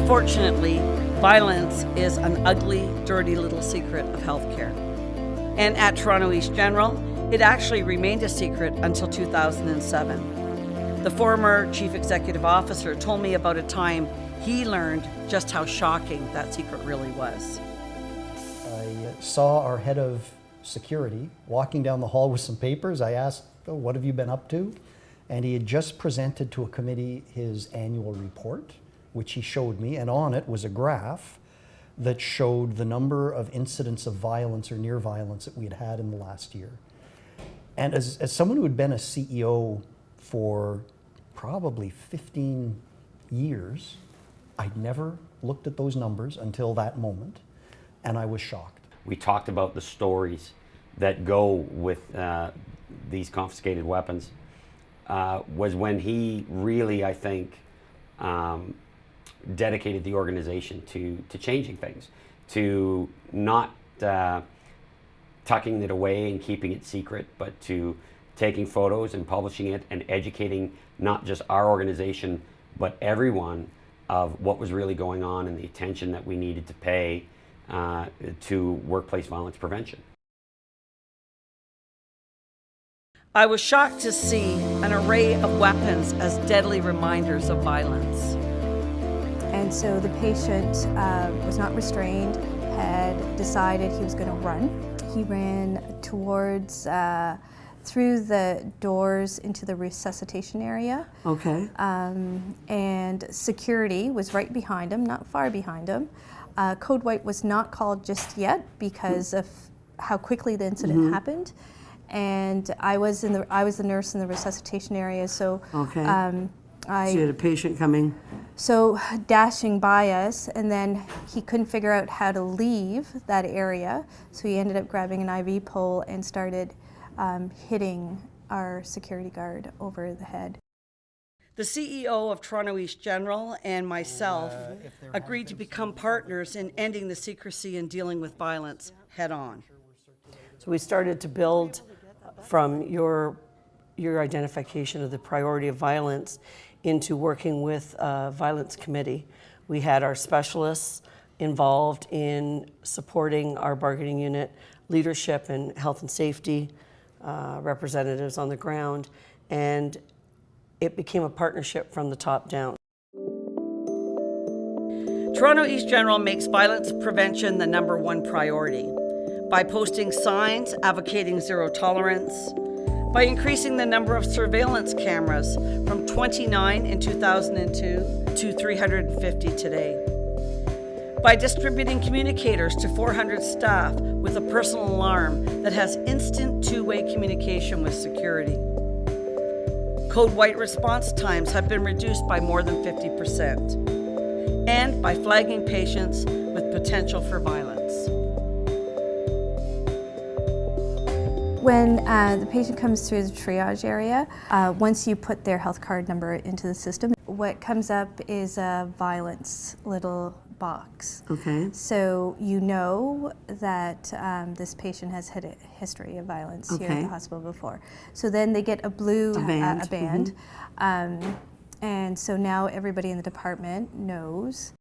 Unfortunately, violence is an ugly, dirty little secret of healthcare. And at Toronto East General, it actually remained a secret until 2007. The former chief executive officer told me about a time he learned just how shocking that secret really was. I saw our head of security walking down the hall with some papers. I asked, "Oh, what have you been up to?" And he had just presented to a committee his annual report, which he showed me, and on it was a graph that showed the number of incidents of violence or near violence that we had had in the last year. And as someone who had been a CEO for probably 15 years, I'd never looked at those numbers until that moment, and I was shocked. We talked about the stories that go with these confiscated weapons. Was when he really, I think, dedicated the organization to changing things, to not tucking it away and keeping it secret, but to taking photos and publishing it and educating not just our organization, but everyone of what was really going on and the attention that we needed to pay to workplace violence prevention. I was shocked to see an array of weapons as deadly reminders of violence. And so the patient was not restrained, had decided he was going to run. He ran towards, through the doors into the resuscitation area. Okay. And security was right behind him, not far behind him. Code White was not called just yet because of how quickly the incident happened. And I was the nurse in the resuscitation area, so Okay. So you had a patient coming. So dashing by us, and then he couldn't figure out how to leave that area, so he ended up grabbing an IV pole and started hitting our security guard over the head. The CEO of Toronto East General and myself agreed to become partners in ending the secrecy and dealing with violence head on. So we started to build from your identification of the priority of violence into working with a violence committee. We had our specialists involved in supporting our bargaining unit leadership and health and safety representatives on the ground, and it became a partnership from the top down. Toronto East General makes violence prevention the #1 priority by posting signs advocating zero tolerance, by increasing the number of surveillance cameras from 29 in 2002 to 350 today, by distributing communicators to 400 staff with a personal alarm that has instant two-way communication with security. Code White response times have been reduced by more than 50%, and by flagging patients with potential for violence. When the patient comes through the triage area, once you put their health card number into the system, what comes up is a violence little box. Okay. So you know that this patient has had a history of violence here at the hospital before. So then they get a blue band. And so now everybody in the department knows.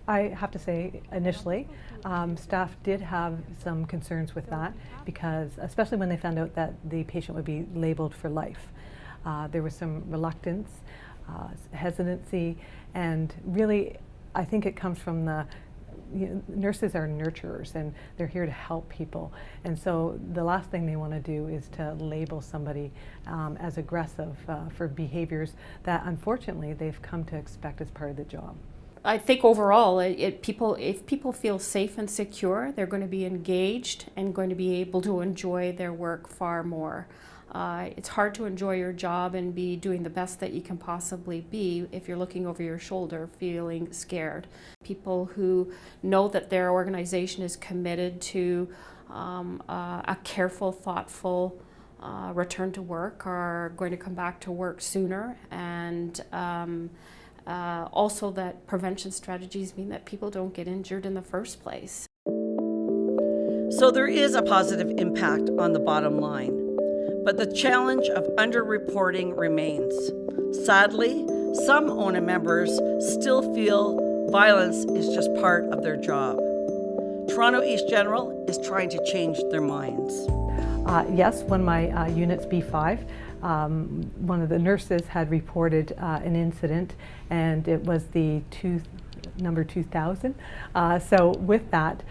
I have to say, initially, staff did have some concerns with that because, especially when they found out that the patient would be labeled for life. There was some reluctance, hesitancy, and really, I think it comes from nurses are nurturers and they're here to help people. And so the last thing they want to do is to label somebody as aggressive for behaviors that unfortunately they've come to expect as part of the job. I think overall, if people feel safe and secure, they're going to be engaged and going to be able to enjoy their work far more. It's hard to enjoy your job and be doing the best that you can possibly be if you're looking over your shoulder feeling scared. People who know that their organization is committed to a careful, thoughtful return to work are going to come back to work sooner, and also that prevention strategies mean that people don't get injured in the first place. So there is a positive impact on the bottom line, but the challenge of underreporting remains. Sadly, Some ONA members still feel violence is just part of their job. Toronto East General is trying to change their minds. Yes, one of my units, B5, one of the nurses had reported an incident, and it was the number 2000. So with that,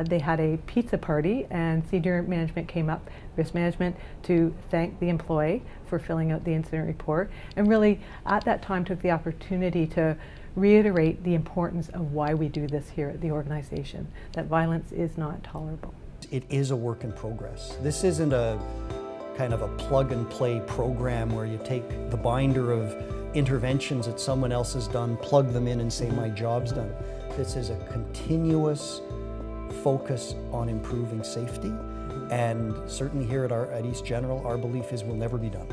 they had a pizza party, and senior management came up, risk management, to thank the employee for filling out the incident report, and really at that time took the opportunity to reiterate the importance of why we do this here at the organization, that violence is not tolerable. It is a work in progress. This isn't a kind of a plug and play program where you take the binder of interventions that someone else has done, plug them in and say my job's done. This is a continuous focus on improving safety, and certainly here at East General, our belief is we'll never be done.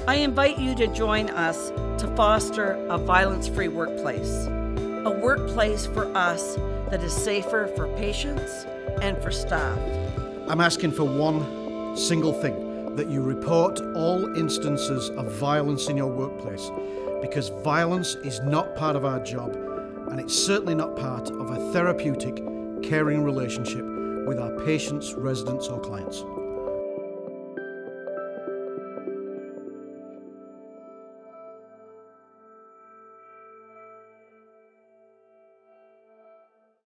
I invite you to join us to foster a violence-free workplace, a workplace for us that is safer for patients and for staff. I'm asking for one single thing, that you report all instances of violence in your workplace, because violence is not part of our job, and it's certainly not part of a therapeutic, caring relationship with our patients, residents or clients.